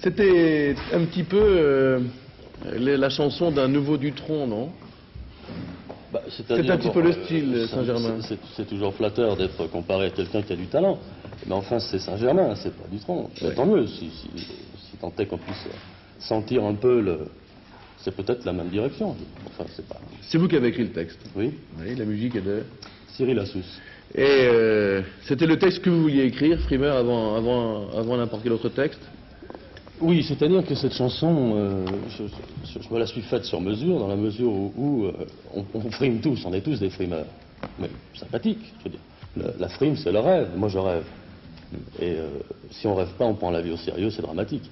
C'était un petit peu la chanson d'un nouveau Dutronc, non? Bah, c'est un petit peu le style, Saint-Germain. C'est toujours flatteur d'être comparé à quelqu'un qui a du talent. Mais enfin, c'est Saint-Germain, c'est pas Dutronc. Ouais. Tant mieux, si tant est qu'on puisse sentir un peu le... C'est peut-être la même direction. Enfin, c'est pas... C'est vous qui avez écrit le texte? Oui. Oui, la musique est de... Cyril Assous. Et c'était le texte que vous vouliez écrire, Frimeur, avant n'importe quel autre texte? Oui, c'est-à-dire que cette chanson, je me la suis faite sur mesure, dans la mesure où on frime tous, on est tous des frimeurs. Mais sympathique, je veux dire. La frime, c'est le rêve, moi je rêve. Et si on rêve pas, on prend la vie au sérieux, c'est dramatique.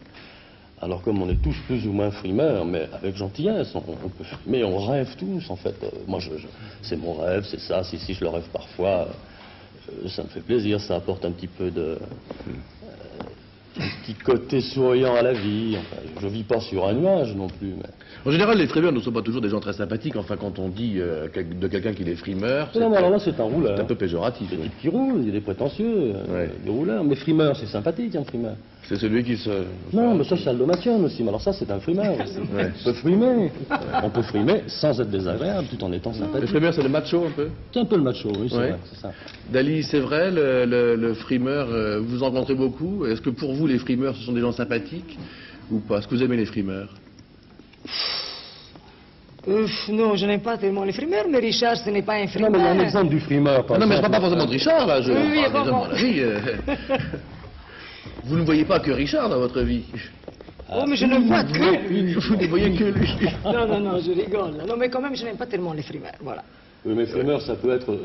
Alors comme on est tous plus ou moins frimeurs, mais avec gentillesse, on peut frimer, on rêve tous en fait. Moi, c'est mon rêve, c'est ça, si je le rêve parfois, ça me fait plaisir, ça apporte un petit peu de... un petit côté souriant à la vie. Enfin, je vis pas sur un nuage non plus. Mais... En général, les frimeurs ne sont pas toujours des gens très sympathiques. Enfin, quand on dit de quelqu'un qu'il est frimeur, non, alors là, c'est un rouleur. C'est un peu péjoratif. C'est des petits qui roulent, il y a des prétentieux, des rouleurs. Mais frimeur, c'est sympathique, un frimeur. C'est celui qui se... Non, mais ça, c'est Aldomation aussi. Mais alors ça, c'est un frimeur aussi. Ouais. On peut frimer. On peut frimer sans être désagréable, tout en étant sympathique. Le frimeur, c'est le macho, un peu? C'est un peu le macho, oui, c'est vrai, c'est ça. Dali, c'est vrai, le frimeur, vous en rencontrez beaucoup. Est-ce que pour vous, les frimeurs, ce sont des gens sympathiques ou pas? Est-ce que vous aimez les frimeurs? Non, je n'aime pas tellement les frimeurs, mais Richard, ce n'est pas un frimeur. Non, mais il y a un exemple du frimeur. Non, mais je ne parle pas forcément de Richard, là. Oui, bon. Vous ne voyez pas que Richard dans votre vie. Oh, mais je ne vois que lui. Vous ne voyez que lui. Non, je rigole. Non, mais quand même, je n'aime pas tellement les frimeurs, voilà. Oui, mais frimeur, ça peut être,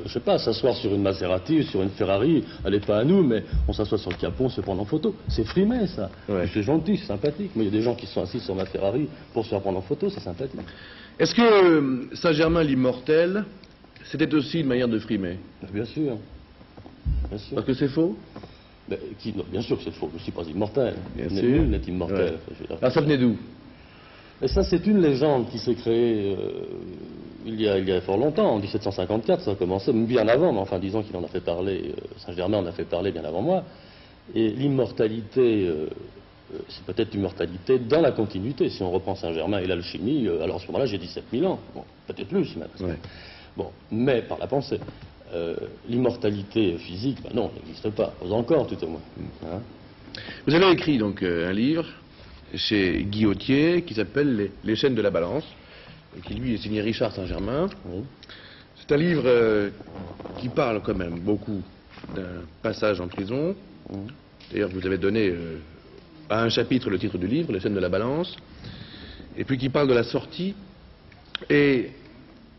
je sais pas, s'asseoir sur une Maserati ou sur une Ferrari, elle n'est pas à nous, mais on s'assoit sur le capot, on se prend en photo. C'est frimé, ça. Ouais. C'est gentil, c'est sympathique. Mais il y a des gens qui sont assis sur ma Ferrari pour se faire prendre en photo, c'est sympathique. Est-ce que Saint-Germain l'immortel, c'était aussi une manière de frimer? Bien sûr. Bien sûr. Parce que c'est faux? Bien sûr que c'est faux, je ne suis pas immortel. Bien sûr. Nul n'est immortel. Ouais. Alors ça venait d'où? Et ça, c'est une légende qui s'est créée il y a fort longtemps, en 1754, ça a commencé, bien avant, mais enfin disons qu'il en a fait parler, Saint-Germain en a fait parler bien avant moi. Et l'immortalité, c'est peut-être l'immortalité dans la continuité. Si on reprend Saint-Germain et l'alchimie, alors à ce moment-là, j'ai 17 000 ans, bon, peut-être plus même. Ouais. Bon, mais par la pensée. L'immortalité physique, ben non, n'existe pas, pas encore tout au moins. Hein? Vous avez écrit donc un livre chez Guillotier qui s'appelle Les chaînes de la balance, et qui lui est signé Richard Saint-Germain. Oui. C'est un livre qui parle quand même beaucoup d'un passage en prison. Oui. D'ailleurs, vous avez donné à un chapitre le titre du livre, Les chaînes de la balance, et puis qui parle de la sortie. Et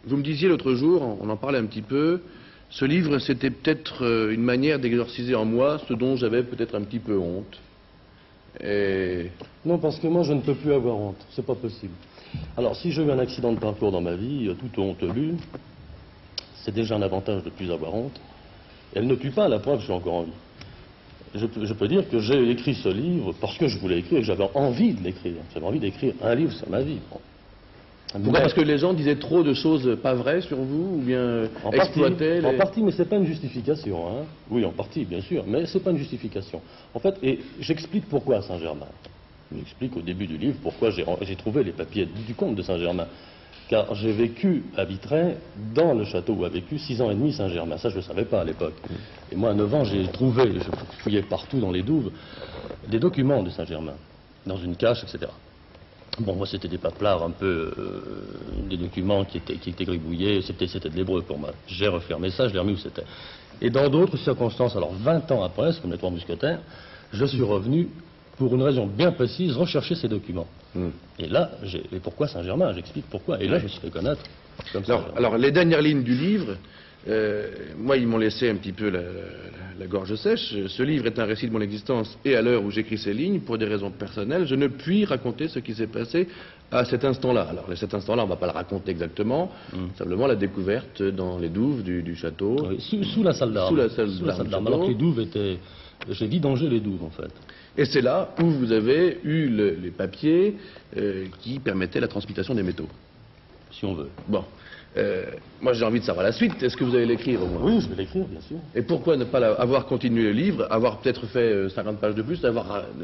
vous me disiez l'autre jour, on en parlait un petit peu, ce livre, c'était peut-être une manière d'exorciser en moi ce dont j'avais peut-être un petit peu honte. Et... Non, parce que moi, je ne peux plus avoir honte. C'est pas possible. Alors, si j'ai eu un accident de parcours dans ma vie, toute honte lue, c'est déjà un avantage de ne plus avoir honte. Et elle ne tue pas, la preuve, je suis encore en vie. Je peux dire que j'ai écrit ce livre parce que je voulais écrire et que j'avais envie de l'écrire. J'avais envie d'écrire un livre sur ma vie. Bon. Pourquoi? Parce que les gens disaient trop de choses pas vraies sur vous, ou bien exploitaient En partie, mais c'est pas une justification. Hein. Oui, en partie, bien sûr, mais c'est pas une justification. En fait, et j'explique pourquoi à Saint-Germain. J'explique au début du livre pourquoi j'ai trouvé les papiers du comte de Saint-Germain. Car j'ai vécu à Vitré, dans le château où a vécu 6 ans et demi Saint-Germain. Ça, je ne le savais pas à l'époque. Et moi, à 9 ans, j'ai trouvé, je fouillais partout dans les douves, des documents de Saint-Germain, dans une cache, etc. Bon, moi, c'était des paplards un peu, des documents qui étaient gribouillés, c'était de l'hébreu pour moi. J'ai refermé ça, je l'ai remis où c'était. Et dans d'autres circonstances, alors 20 ans après, comme les 3 mousquetaires, je suis revenu, pour une raison bien précise, rechercher ces documents. Et là, et pourquoi Saint-Germain? J'explique pourquoi. Et là, je me suis fait connaître comme ça. Alors, les dernières lignes du livre, moi, ils m'ont laissé un petit peu la gorge sèche. Ce livre est un récit de mon existence, et à l'heure où j'écris ces lignes, pour des raisons personnelles, je ne puis raconter ce qui s'est passé à cet instant-là. Alors, à cet instant-là, on ne va pas le raconter exactement, simplement la découverte dans les douves du château. Oui, sous la salle d'armes. Sous la salle d'armes. Alors que les douves étaient... J'ai vidangé les douves, en fait. Et c'est là où vous avez eu les papiers qui permettaient la transmutation des métaux. Si on veut. Bon. Moi, j'ai envie de savoir la suite. Est-ce que vous allez l'écrire au moins? Oui, je vais l'écrire, bien sûr. Et pourquoi ne pas avoir continué le livre, avoir peut-être fait 50 pages de plus, ne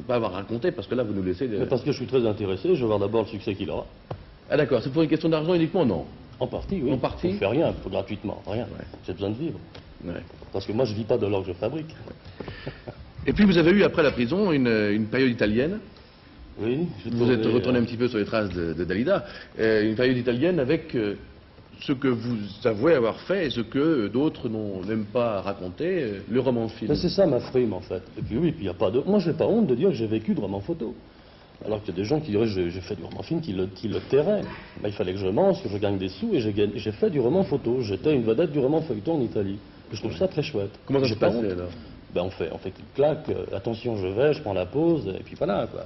pas avoir raconté, parce que là, vous nous laissez... Mais parce que je suis très intéressé, je vais voir d'abord le succès qu'il aura. Ah d'accord, c'est pour une question d'argent uniquement, non? En partie, oui. En partie? Je ne fais rien, gratuitement, rien. Ouais. J'ai besoin de vivre. Ouais. Parce que moi, je ne vis pas de l'or que je fabrique. Et puis, vous avez eu, après la prison, une période italienne. Oui, Vous êtes retourné un petit peu sur les traces de Dalida. Une période italienne avec ce que vous avouez avoir fait et ce que d'autres n'aiment pas raconter, le roman-film. Mais c'est ça ma frime, en fait. Et puis oui, puis il n'y a pas de... Moi, je n'ai pas honte de dire que j'ai vécu de roman photo. Alors qu'il y a des gens qui diraient j'ai fait du roman film qui le tairaient. Ben, il fallait que je mange, que je gagne des sous, et j'ai fait du roman photo. J'étais une vedette du roman feuilleton en Italie. Je trouve ça très chouette. Comment ça se J'ai pas passait honte. alors? Ben, on fait clic-clac, attention je vais, je prends la pause, et puis voilà, quoi.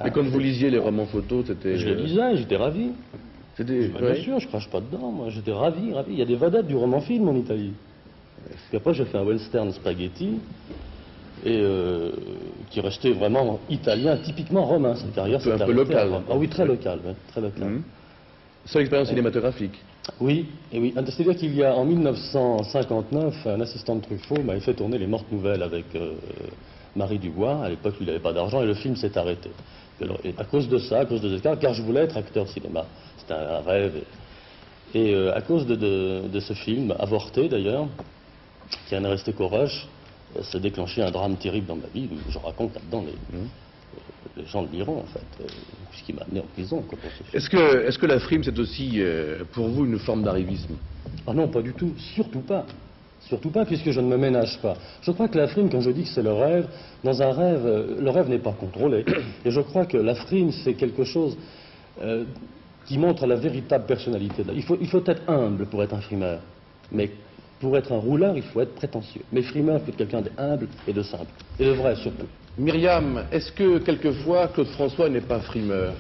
Mais quand vous lisiez les romans photos, c'était... Je les lisais, j'étais ravi. C'était... Ben, bien sûr, je crache pas dedans, moi, j'étais ravi. Il y a des vedettes du roman film en Italie. Puis après, j'ai fait un western spaghetti, et qui restait vraiment italien, typiquement romain. Sa carrière, Un peu local. Ah oui, très local, ouais, très local. Seule expérience cinématographique. Oui, et oui. C'est-à-dire qu'il y a, en 1959, un assistant de Truffaut m'avait fait tourner Les Mortes Nouvelles avec Marie Dubois. À l'époque, il n'avait pas d'argent et le film s'est arrêté. Et à cause de ça, à cause de ce cas, car je voulais être acteur de cinéma. C'était un rêve. Et à cause de ce film, avorté d'ailleurs, qui en est resté qu'au rush, s'est déclenché un drame terrible dans ma vie. Je raconte là-dedans, les gens le liront en fait, puisqu'il m'a amené en prison. Quoi, pour ce film. Est-ce que la frime, c'est aussi pour vous une forme d'arrivisme? Ah non, pas du tout, surtout pas. Surtout pas, puisque je ne me ménage pas. Je crois que la frime, quand je dis que c'est le rêve, dans un rêve, le rêve n'est pas contrôlé. Et je crois que la frime, c'est quelque chose qui montre la véritable personnalité. Il faut être humble pour être un frimeur. Mais pour être un rouleur, il faut être prétentieux. Mais frimeur, il faut être quelqu'un d'humble et de simple. Et de vrai, surtout. Myriam, est-ce que quelquefois Claude François n'est pas frimeur?